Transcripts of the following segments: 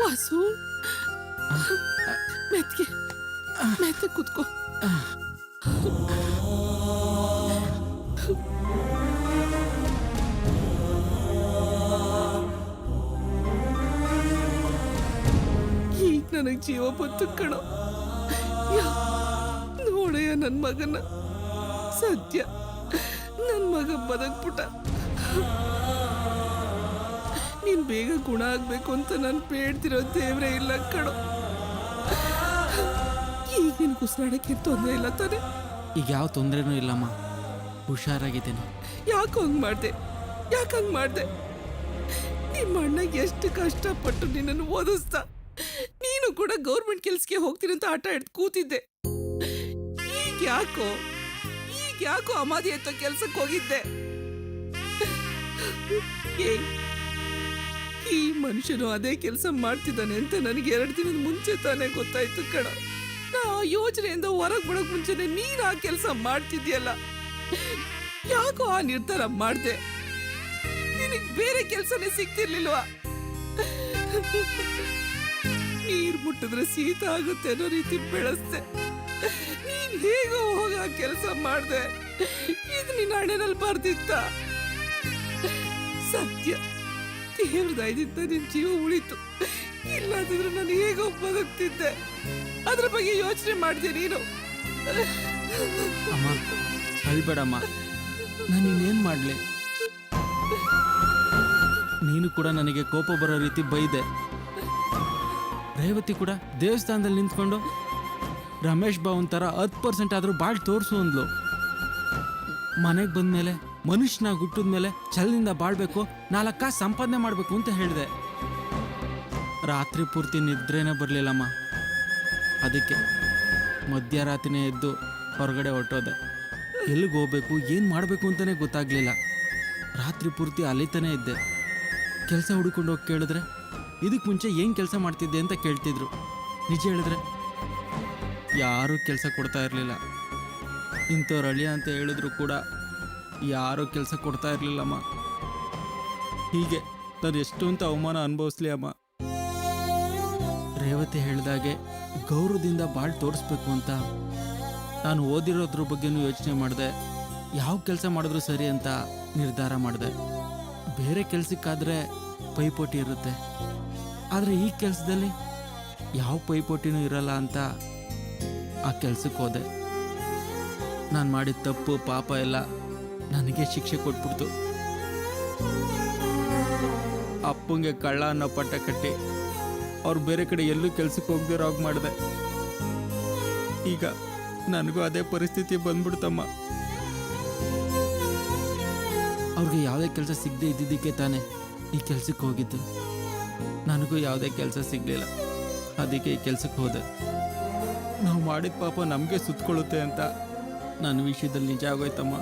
ವಾಸು, ಮೆತ್ಗೆ ಮೆತ್ತ ಕೂತ್ಕೋ. ಈಗ ನನಗ್ ಜೀವ ಬಂತು ಕಣೋ. ನೋಡಯ್ಯ ನನ್ ಮಗನ, ಸತ್ಯ ನನ್ ಮಗ ಬದಕ್ಬಿಟ್ಟ. ನೀನ್ ಬೇಗ ಗುಣ ಆಗ್ಬೇಕು ಅಂತ ನಾನು ಬೇಡ್ತಿರೋ ದೇವ್ರೇ ಇಲ್ಲ ಕಣೋ. ಈಗ ನಿನ್ ಉಸಿರಾಡಕ್ಕೆ ತೊಂದರೆ ಇಲ್ಲ ತಾನೆ? ಈಗ ಯಾವ ತೊಂದರೆನೂ ಇಲ್ಲಮ್ಮ, ಹುಷಾರಾಗಿದ್ದೇನೆ. ಯಾಕೆ ಹಂಗ್ ಮಾಡ್ದೆ? ಯಾಕಂಗ್ ಮಾಡ್ದೆ? ನಿಮ್ಮ ಅಣ್ಣ ಎಷ್ಟು ಕಷ್ಟಪಟ್ಟು ನಿನ್ನನ್ನು ಓದಿಸ್ತಾ, ನೀನು ಕೂಡ ಗೌರ್ಮೆಂಟ್ ಕೆಲ್ಸಕ್ಕೆ ಹೋಗ್ತೀನಿ ಅಂತ ಆಟ ಹಿಡ್ದು ಕೂತಿದ್ದೆ. ಈಗ ಯಾಕೋ ಅಮಾದಿ ಎತ್ತೋ ಕೆಲ್ಸಕ್ಕೆ ಹೋಗಿದ್ದೆ? ಈ ಮನುಷ್ಯನು ಅದೇ ಕೆಲಸ ಮಾಡ್ತಿದ್ದಾನೆ ಅಂತ ನನಗೆ 2 ದಿನದ ಮುಂಚೆ ತಾನೇ ಗೊತ್ತಾಯ್ತು ಕಣ. ನಾ ಯೋಜನೆಯಿಂದ ಹೊರಗ್ ಬರೋಕ್ ಮುಂಚೆನೆ ನೀನ್ ಆ ಕೆಲಸ ಮಾಡ್ತಿದ್ಯಲ್ಲ, ಯಾಕೋ ಆ ನಿರ್ಧಾರ ಮಾಡ್ದೆ? ನಿನಗ್ ಬೇರೆ ಕೆಲ್ಸನೇ ಸಿಗ್ತಿರ್ಲಿಲ್ವಾ? ನೀರ್ ಮುಟ್ಟಿದ್ರೆ ಶೀತ ಆಗುತ್ತೆ ಅನ್ನೋ ರೀತಿ ಬೆಳೆಸ್ದೆ. ನೀನ್ ಹೇಗೋ ಹೋಗ ಕೆಲಸ ಮಾಡ್ದೆ. ಇದು ನಿನ್ನ ಹಣೆನಲ್ಲಿ ಬರ್ದಿತ್ತ? ಸತ್ಯ, ದೇವ್ರ ದಯದಿಂದ ನಿನ್ ಜೀವ ಉಳಿತು. ಇಲ್ಲಾದಿದ್ರೆ ನಾನು ಹೇಗೋ ಬದುಕ್ತಿದ್ದೆ. ಅದ್ರ ಬಗ್ಗೆ ಯೋಚನೆ ಮಾಡಿದೆ ನೀನು? ಅಮ್ಮ ಅಳ್ಬೇಡಮ್ಮ, ನಾನು ಇನ್ನೇನು ಮಾಡಲಿ? ನೀನು ಕೂಡ ನನಗೆ ಕೋಪ ಬರೋ ರೀತಿ ಬೈದೆ. ರೇವತಿ ಕೂಡ ದೇವಸ್ಥಾನದಲ್ಲಿ ನಿಂತ್ಕೊಂಡು ರಮೇಶ್ ಬಾವನ್ ಥರ 10% ಆದರೂ ಬಾಳ್ ತೋರಿಸು ಅಂದ್ಲು. ಮನೆಗೆ ಬಂದಮೇಲೆ ಮನುಷ್ಯನಾಗಿ ಹುಟ್ಟಿದ್ಮೇಲೆ ಛಲದಿಂದ ಬಾಳ್ಬೇಕು, 4 ಕಾಸು ಸಂಪಾದನೆ ಮಾಡಬೇಕು ಅಂತ ಹೇಳಿದೆ. ರಾತ್ರಿ ಪೂರ್ತಿ ನಿದ್ರೇನೇ ಬರಲಿಲ್ಲಮ್ಮ. ಅದಕ್ಕೆ ಮಧ್ಯರಾತ್ರಿನೇ ಎದ್ದು ಹೊರಗಡೆ ಹೊರಟೋದೆ. ಎಲ್ಲಿಗೆ ಹೋಗ್ಬೇಕು, ಏನು ಮಾಡಬೇಕು ಅಂತಲೇ ಗೊತ್ತಾಗಲಿಲ್ಲ. ರಾತ್ರಿ ಪೂರ್ತಿ ಅಲಿತಾನೇ ಇದ್ದೆ. ಕೆಲಸ ಹುಡ್ಕೊಂಡು ಹೋಗಿ ಕೇಳಿದ್ರೆ ಇದಕ್ಕೆ ಮುಂಚೆ ಏನು ಕೆಲಸ ಮಾಡ್ತಿದ್ದೆ ಅಂತ ಕೇಳ್ತಿದ್ರು. ನಿಜ ಹೇಳಿದ್ರೆ ಯಾರೂ ಕೆಲಸ ಕೊಡ್ತಾ ಇರಲಿಲ್ಲ. ಇಂಥವ್ರು ಅಳಿಯ ಅಂತ ಹೇಳಿದ್ರು ಕೂಡ ಯಾರೂ ಕೆಲಸ ಕೊಡ್ತಾ ಇರಲಿಲ್ಲಮ್ಮ. ಹೀಗೆ ನಾನು ಎಷ್ಟು ಅಂತ ಅವಮಾನ ಅನುಭವಿಸ್ಲಿ ಅಮ್ಮ. ರೇವತಿ ಹೇಳಿದಾಗೆ ಗೌರವದಿಂದ ಬಾಳ್ ತೋರಿಸ್ಬೇಕು ಅಂತ ನಾನು ಓದಿರೋದ್ರ ಬಗ್ಗೆನೂ ಯೋಚನೆ ಮಾಡಿದೆ. ಯಾವ ಕೆಲಸ ಮಾಡಿದ್ರು ಸರಿ ಅಂತ ನಿರ್ಧಾರ ಮಾಡಿದೆ. ಬೇರೆ ಕೆಲಸಕ್ಕಾದರೆ ಪೈಪೋಟಿ ಇರುತ್ತೆ, ಆದರೆ ಈ ಕೆಲಸದಲ್ಲಿ ಯಾವ ಪೈಪೋಟಿನೂ ಇರಲ್ಲ ಅಂತ ಆ ಕೆಲಸಕ್ಕೆ ಹೋದೆ. ನಾನು ಮಾಡಿದ ತಪ್ಪು ಪಾಪ ಎಲ್ಲ ನನಗೆ ಶಿಕ್ಷೆ ಕೊಟ್ಬಿಡ್ತು. ಅಪ್ಪಂಗೆ ಕಳ್ಳ ಅನ್ನೋ ಪಟ್ಟ ಕಟ್ಟಿ ಅವ್ರು ಬೇರೆ ಕಡೆ ಎಲ್ಲೂ ಕೆಲ್ಸಕ್ಕೆ ಹೋಗ್ದಿರೋ ಹಾಗೆ ಮಾಡಿದೆ. ಈಗ ನನಗೂ ಅದೇ ಪರಿಸ್ಥಿತಿ ಬಂದ್ಬಿಡ್ತಮ್ಮ. ಅವ್ರಿಗೆ ಯಾವುದೇ ಕೆಲಸ ಸಿಗದೆ ಇದ್ದಿದ್ದಕ್ಕೆ ತಾನೇ ಈ ಕೆಲ್ಸಕ್ಕೆ ಹೋಗಿದ್ದು. ನನಗೂ ಯಾವುದೇ ಕೆಲಸ ಸಿಗಲಿಲ್ಲ, ಅದಕ್ಕೆ ಈ ಕೆಲ್ಸಕ್ಕೆ ಹೋದೆ. ನಾವು ಮಾಡಿದ ಪಾಪ ನಮಗೆ ಸುತ್ತಕೊಳ್ಳುತ್ತೆ ಅಂತ ನನ್ನ ವಿಷಯದಲ್ಲಿ ನಿಜ ಆಗೋಯ್ತಮ್ಮ.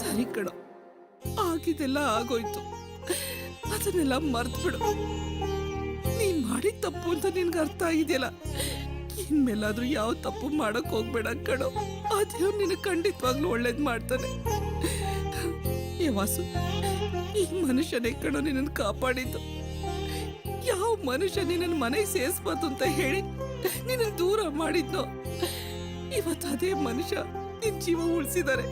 ಸರಿ ಕಣೋ, ಆಗಿದೆಲ್ಲ ಆಗೋಯ್ತು, ಅದನ್ನೆಲ್ಲ ಮರ್ತ್ಬಿಡು. ನೀನ್ ಮಾಡಿದ ತಪ್ಪು ಅಂತ ನಿನ್ಗೆ ಅರ್ಥ ಆಗಿದೆಯಲ್ಲ, ಇನ್ಮೇಲಾದ್ರೂ ಯಾವ ತಪ್ಪು ಮಾಡಕ್ ಹೋಗ್ಬೇಡ ಕಣೋ. ಆ ದೇವ್ರು ನಿನ್ನ ಖಂಡಿತವಾಗ್ಲೂ ಒಳ್ಳೇದ್ ಮಾಡ್ತಾನೆ. ಏ ವಾಸು, ಈ ಮನುಷ್ಯನೇ ಕಣೋ ನಿನ್ನನ್ನು ಕಾಪಾಡಿದ್ದು. ಯಾವ ಮನುಷ್ಯ ನಿನ್ನ ಮನೆಗೆ ಸೇರಿಸ್ಬಾರ್ದು ಅಂತ ಹೇಳಿ ನಿನ್ನ ದೂರ ಮಾಡಿದ್ನೋ, ಇವತ್ತು ಅದೇ ಮನುಷ್ಯ ನಿನ್ ಜೀವ ಉಳಿಸಿದ್ದಾರೆ.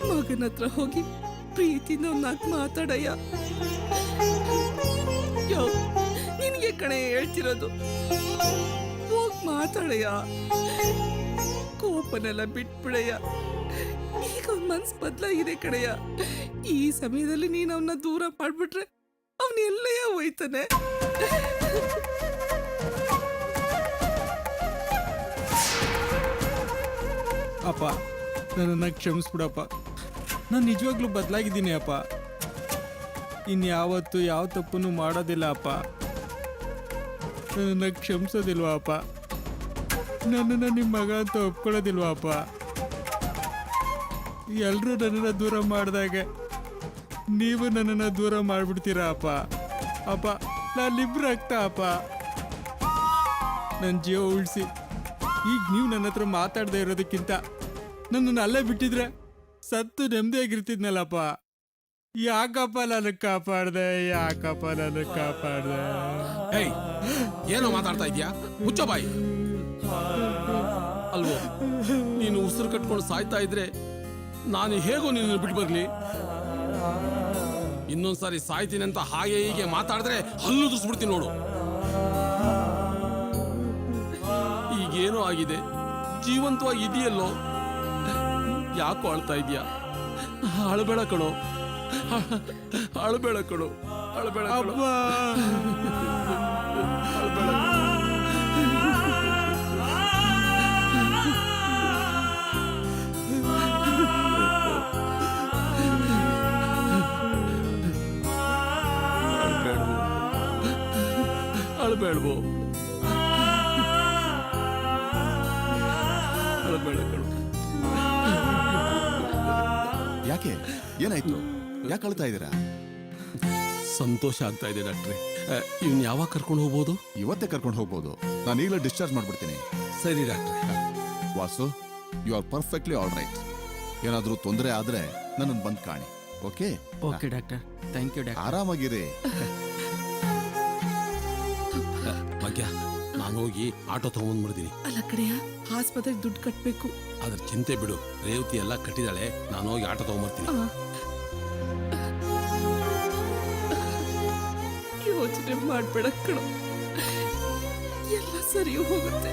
ಮಗನ ಹತ್ರ ಹೋಗಿ ಪ್ರೀತಿಯಿಂದ ನಾಲ್ಕು ಮಾತಾಡಯ್ಯ. ಯೋ, ನಿನ್ಗೆ ಕಣೆ ಹೇಳ್ತಿರೋದು, ಹೋಗ್ ಮಾತಾಡಯ್ಯ. ಕೋಪನೆಲ್ಲ ಬಿಟ್ಬಿಡಯ್ಯ. ಈಗ ಅವ್ನ ಮನ್ಸು ಬದಲಾಗಿದೆ ಕಣಯ್ಯ. ಈ ಸಮಯದಲ್ಲಿ ನೀನ್ ಅವನ್ನ ದೂರ ಮಾಡ್ಬಿಟ್ರೆ ಅವನ ಎಲ್ಲಯ್ಯ ಹೋಯ್ತಾನೆ. ಅಪ್ಪ, ನನ್ನನ್ನು ಕ್ಷಮಿಸ್ಬಿಡಪ್ಪ. ನಾನು ನಿಜವಾಗ್ಲೂ ಬದಲಾಗಿದ್ದೀನಿ ಅಪ್ಪ. ಇನ್ಯಾವತ್ತು ಯಾವ ತಪ್ಪನ್ನು ಮಾಡೋದಿಲ್ಲ ಅಪ್ಪ. ನನ್ನನ್ನು ಕ್ಷಮಿಸೋದಿಲ್ವಾ ಅಪ್ಪ? ನನ್ನನ್ನು ನಿಮ್ಮ ಮಗ ಅಂತ ಒಪ್ಕೊಳ್ಳೋದಿಲ್ವಾ ಅಪ್ಪ? ಎಲ್ಲರೂ ನನ್ನನ್ನು ದೂರ ಮಾಡಿದಾಗ ನೀವು ನನ್ನನ್ನು ದೂರ ಮಾಡಿಬಿಡ್ತೀರಾ ಅಪ್ಪ? ಅಪ್ಪ ನಾನಿಬ್ರು ಆಗ್ತಾ ಅಪ್ಪ ನನ್ನ ಜೀವ ಉಳಿಸಿ ಈಗ ನೀವು ನನ್ನ ಹತ್ರ ಮಾತಾಡದೆ ಇರೋದಕ್ಕಿಂತ ನನ್ನನ್ನು ಅಲ್ಲೇ ಬಿಟ್ಟಿದ್ರೆ ಸತ್ತು ನೆಮ್ಮದಿಯಾಗಿರ್ತಿದ್ನಲ್ಲಪ್ಪ. ಯಾಕಪ್ಪ ನನ್ನ ಕಾಪಾಡ್ದೆ, ಯಾಕಪ್ಪ ನನ್ನ ಕಾಪಾಡ್ದೆ? ಏಯ್, ಏನೋ ಮಾತಾಡ್ತಾ ಇದೀಯಾ? ಮುಚ್ಚೋ ಬಾಯಿ. ಅಲ್ವೋ, ನೀನು ಉಸಿರು ಕಟ್ಕೊಂಡು ಸಾಯ್ತಾ ಇದ್ರೆ ನಾನು ಹೇಗೋ ನಿನ್ನ ಬಿಟ್ಟು ಬರ್ಲಿ? ಇನ್ನೊಂದ್ಸಾರಿ ಸಾಯ್ತೀನಿ ಅಂತ ಹಾಗೆ ಹೀಗೆ ಮಾತಾಡಿದ್ರೆ ಹಲ್ಲು ದುರ್ಸ್ಬಿಡ್ತೀನಿ ನೋಡು. ಈಗೇನೋ ಆಗಿದೆ, ಜೀವಂತವಾಗಿ ಇದೆಯಲ್ಲೋ, ಯಾಕೋ ಅಳ್ತಾ ಇದೀಯಾ? ಅಳಬೇಡ ಕಣೋ, ಅಳಬೇಡ ಕಣೋ, ಅಳಬೇಡ ಕಣೋ, ಅಪ್ಪ ಅಳಬೇಡ. ಅಳಬೇಡ್ವೋ, ಅಳಬೇಡ ಕಣೋ. ಯಾಕೆ, ಏನಾಯ್ತು? ಯಾಕೆ ಅಳ್ತಾ ಇದ್ದೀರಾ? ಸಂತೋಷ ಆಗ್ತಾ ಇದೆ ಡಾಕ್ಟ್ರೆ. ಇವ್ನ ಯಾವಾಗ ಕರ್ಕೊಂಡು ಹೋಗ್ಬೋದು? ಇವತ್ತೇ ಕರ್ಕೊಂಡು ಹೋಗ್ಬೋದು. ನಾನು ಈಗಲೇ ಡಿಸ್ಚಾರ್ಜ್ ಮಾಡ್ಬಿಡ್ತೀನಿ. ಸರಿ ಡಾಕ್ಟ್ರೆ. Vasu, you are perfectly all right. ಏನಾದರೂ ತೊಂದರೆ ಆದ್ರೆ ನನ್ನನ್ನು ಬಂದು ಕಾಣಿ. Okay? Okay doctor, thank you doctor. ಆರಾಮಾಗಿರಿ. ಭಾಗ್ಯ, ನಾನು ಹೋಗಿ ಆಟೋ ತಗೊಂಡ್ಬಿಡ್ತೀನಿ. ಅಲ್ಲ ಕಡೆಯ, ಆಸ್ಪತ್ರೆಗೆ ದುಡ್ಡು ಕಟ್ಬೇಕು. ಅದ್ರ ಚಿಂತೆ ಬಿಡು, ರೇವತಿ ಎಲ್ಲ ಕಟ್ಟಿದಾಳೆ. ನಾನು ಹೋಗಿ ಆಟೋ ತಗೊಂಡ್ಬರ್ತೀನಿ. ಯೋಚನೆ ಮಾಡ್ಬೇಡ ಕಣೋ, ಎಲ್ಲ ಸರಿ ಹೋಗುತ್ತೆ.